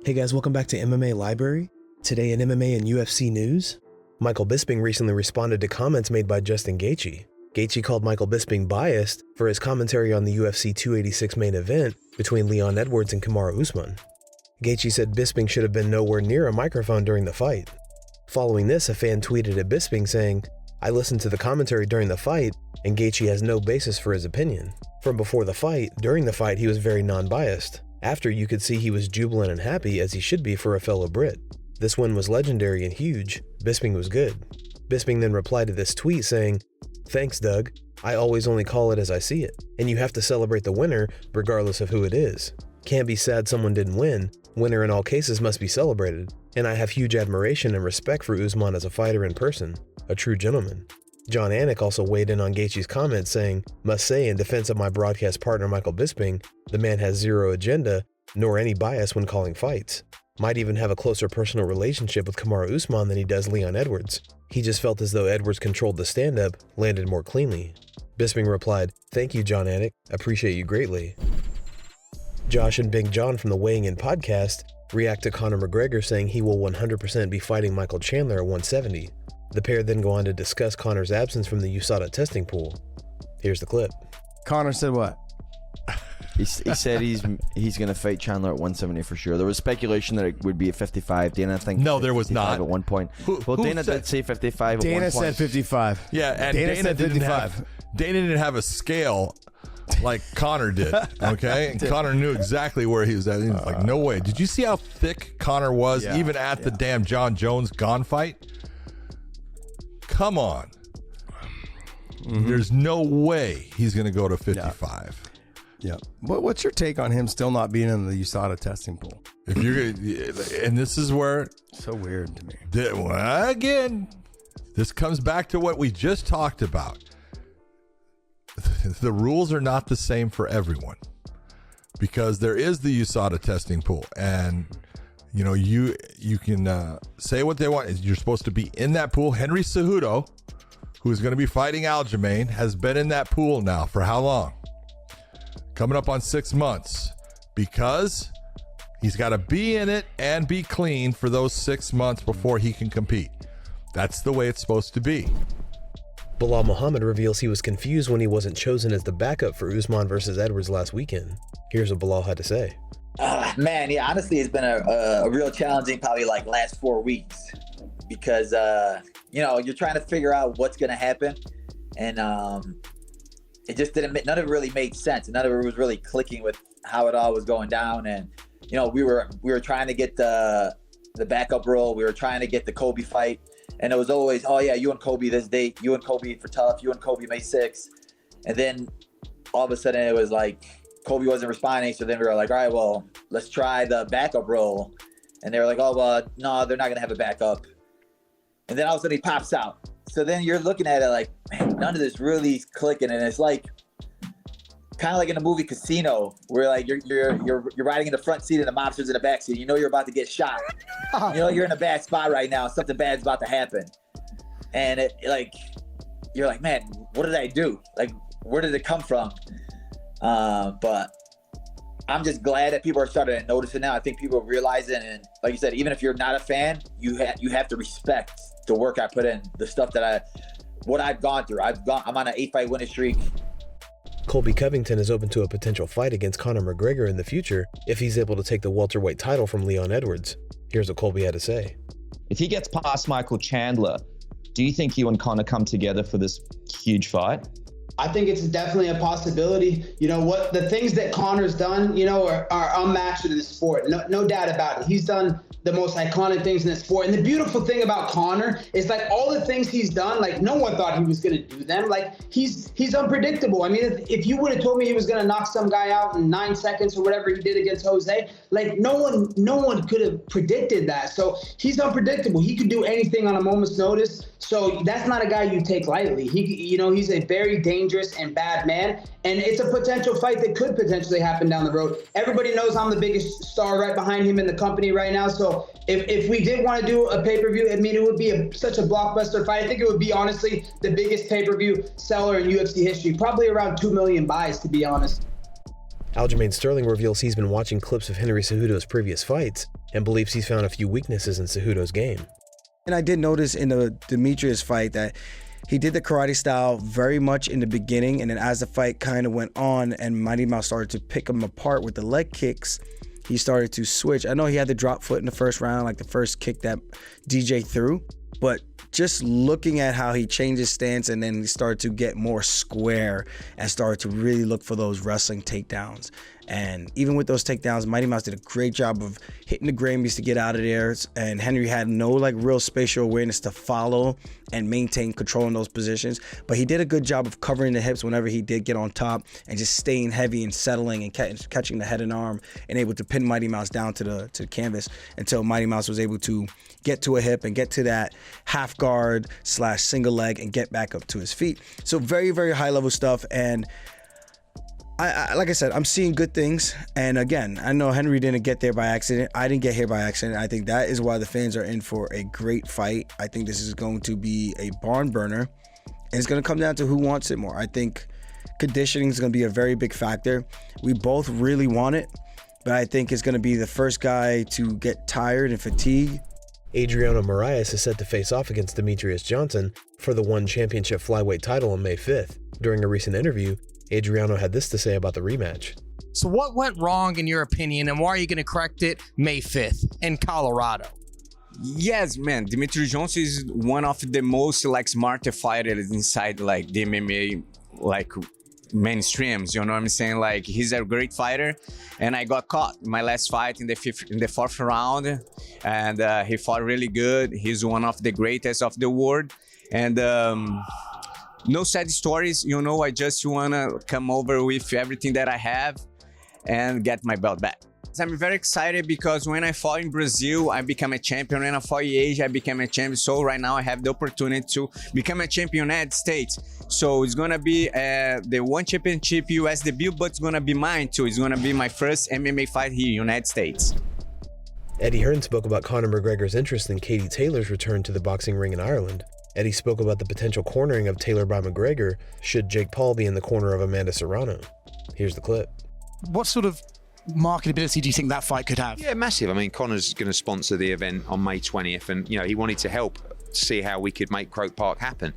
Hey guys, welcome back to MMA Library. Today in MMA and UFC news, Michael Bisping recently responded to comments made by Justin Gaethje. Gaethje called Michael Bisping biased for his commentary on the UFC 286 main event between Leon Edwards and Kamaru Usman. Gaethje said Bisping should have been nowhere near a microphone during the fight. Following this, a fan tweeted at Bisping saying, "I listened to the commentary during the fight, and Gaethje has no basis for his opinion. From before the fight, during the fight he was very non-biased. After, you could see he was jubilant and happy, as he should be for a fellow Brit. This win was legendary and huge. Bisping was good." Bisping then replied to this tweet saying, "Thanks, Doug. I always only call it as I see it. And you have to celebrate the winner, regardless of who it is. Can't be sad someone didn't win. Winner in all cases must be celebrated. And I have huge admiration and respect for Usman as a fighter in person. A true gentleman." Jon Anik also weighed in on Gaethje's comments saying, "Must say in defense of my broadcast partner Michael Bisping, the man has zero agenda, nor any bias when calling fights. Might even have a closer personal relationship with Kamaru Usman than he does Leon Edwards. He just felt as though Edwards controlled the stand-up, landed more cleanly." Bisping replied, "Thank you, Jon Anik. Appreciate you greatly." Josh and Big John from the Weighing In podcast react to Conor McGregor saying he will 100% be fighting Michael Chandler at 170. The pair then go on to discuss Conor's absence from the USADA testing pool. Here's the clip. Conor said what? He said he's going to fight Chandler at 170 for sure. There was speculation that it would be at 55. Dana, I think. No, there was not. At one point. Well, Dana did say 55 Dana at one point. said 55. Yeah, and Dana said 55. Dana didn't have a scale like Conor did, okay? And Conor knew exactly where he was at. He was like, no way. Did you see how thick Conor was even at the damn John Jones Gone fight? Come on. Mm-hmm. There's no way he's going to go to 55. Yeah. What's your take on him still not being in the USADA testing pool? If you're gonna, and this is where so weird to me. Again, this comes back to what we just talked about. The rules are not the same for everyone because there is the USADA testing pool, and you know you can say what they want. You're supposed to be in that pool. Henry Cejudo, who is going to be fighting Aljamain, has been in that pool now for how long? Coming up on 6 months, because he's got to be in it and be clean for those 6 months before he can compete. That's the way it's supposed to be. Belal Muhammad reveals he was confused when he wasn't chosen as the backup for Usman versus Edwards last weekend. Here's what Belal had to say. Man, yeah, honestly, it's been a real challenging, probably like last 4 weeks, because you're trying to figure out what's going to happen, and it just didn't. None of it really made sense. None of it was really clicking with how it all was going down. And we were trying to get the backup role. We were trying to get the Colby fight, and it was always, oh yeah, you and Colby this date, you and Colby for tough, you and Colby May 6th, and then all of a sudden it was like Colby wasn't responding. So then we were like, all right, well, let's try the backup role, and they were like, oh well, no, they're not gonna have a backup. And then all of a sudden he pops out. So then you're looking at it like, man, none of this really is clicking, and it's like kind of like in the movie Casino, where like you're riding in the front seat and the mobster's in the back seat. You know you're about to get shot. You're in a bad spot right now. Something bad's about to happen, and you're like, man, what did I do? Like, where did it come from? But I'm just glad that people are starting to notice it now. I think people realize it, and like you said, even if you're not a fan, you have to respect the work I put in, the stuff that what I've gone through. I'm on an 8-fight winning streak. Colby Covington is open to a potential fight against Conor McGregor in the future if he's able to take the welterweight title from Leon Edwards. Here's what Colby had to say. If he gets past Michael Chandler, do you think you and Conor come together for this huge fight? I think it's definitely a possibility. What the things that Conor's done, are unmatched in the sport. No doubt about it. He's done the most iconic things in the sport. And the beautiful thing about Conor is like all the things he's done, like no one thought he was going to do them. Like he's unpredictable. I mean, if you would have told me he was going to knock some guy out in 9 seconds or whatever he did against Jose, like no one could have predicted that. So he's unpredictable. He could do anything on a moment's notice. So that's not a guy you take lightly. He's a very dangerous and bad man. And it's a potential fight that could potentially happen down the road. Everybody knows I'm the biggest star right behind him in the company right now. So if we did want to do a pay-per-view, I mean, it would be such a blockbuster fight. I think it would be, honestly, the biggest pay-per-view seller in UFC history. Probably around 2 million buys, to be honest. Aljamain Sterling reveals he's been watching clips of Henry Cejudo's previous fights and believes he's found a few weaknesses in Cejudo's game. And I did notice in the Demetrious fight that he did the karate style very much in the beginning, and then as the fight kind of went on and Mighty Mouse started to pick him apart with the leg kicks, he started to switch. I know he had the drop foot in the first round, like the first kick that DJ threw, but just looking at how he changed his stance and then he started to get more square and started to really look for those wrestling takedowns. And even with those takedowns, Mighty Mouse did a great job of hitting the Grammys to get out of there. And Henry had no like real spatial awareness to follow and maintain control in those positions. But he did a good job of covering the hips whenever he did get on top and just staying heavy and settling and catching the head and arm and able to pin Mighty Mouse down to the canvas until Mighty Mouse was able to get to a hip and get to that half guard / single leg and get back up to his feet. So very, very high level stuff. And I like I said, I'm seeing good things. And again, I know Henry didn't get there by accident. I didn't get here by accident. I think that is why the fans are in for a great fight. I think this is going to be a barn burner. And it's going to come down to who wants it more. I think conditioning is going to be a very big factor. We both really want it, but I think it's going to be the first guy to get tired and fatigued. Adriano Moraes is set to face off against Demetrious Johnson for the ONE Championship flyweight title on May 5th. During a recent interview, Adriano had this to say about the rematch. So what went wrong in your opinion, and why are you going to correct it May 5th in Colorado? Yes, man. Demetrious Johnson is one of the most like smarter fighters inside like the MMA like mainstreams. You know what I'm saying? Like he's a great fighter, and I got caught in my last fight in the fourth round, and he fought really good. He's one of the greatest of the world, and no sad stories. You know, I just wanna come over with everything that I have and get my belt back. I'm very excited because when I fought in Brazil, I became a champion. When I fought in Asia, I became a champion. So right now I have the opportunity to become a champion in the United States. So it's gonna be the ONE Championship US debut, but it's gonna be mine too. It's gonna be my first MMA fight here in the United States. Eddie Hearn spoke about Conor McGregor's interest in Katie Taylor's return to the boxing ring in Ireland. Eddie spoke about the potential cornering of Taylor by McGregor should Jake Paul be in the corner of Amanda Serrano. Here's the clip. What sort of marketability do you think that fight could have? Yeah, massive. I mean, Conor's going to sponsor the event on May 20th, and you know he wanted to help see how we could make Croke Park happen.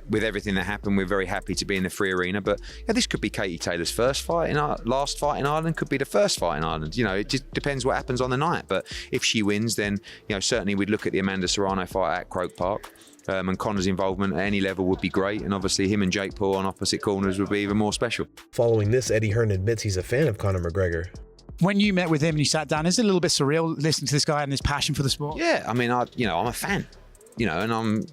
With everything that happened, we're very happy to be in the free arena. But yeah, this could be Katie Taylor's first fight in our last fight in Ireland. Could be the first fight in Ireland. You know, it just depends what happens on the night. But if she wins, then you know certainly we'd look at the Amanda Serrano fight at Croke Park. And Conor's involvement at any level would be great, and obviously him and Jake Paul on opposite corners would be even more special. Following this, Eddie Hearn admits he's a fan of Conor McGregor. When you met with him and you sat down, is it a little bit surreal listening to this guy and his passion for the sport? Yeah, I mean, I'm a fan, and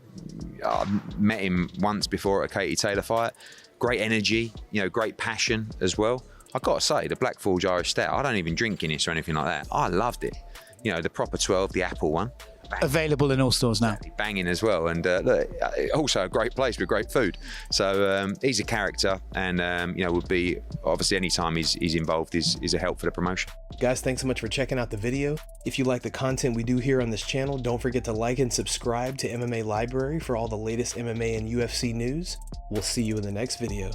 I met him once before at a Katie Taylor fight. Great energy, great passion as well. I've got to say, the Black Forge Irish Stout, I don't even drink Guinness or anything like that. I loved it. The proper 12, the apple one. Banging. Available in all stores now. Banging as well, and look, also a great place with great food. So he's a character, and would be obviously any time he's involved is a help for the promotion. Guys, thanks so much for checking out the video. If you like the content we do here on this channel, don't forget to like and subscribe to MMA Library for all the latest MMA and UFC news. We'll see you in the next video.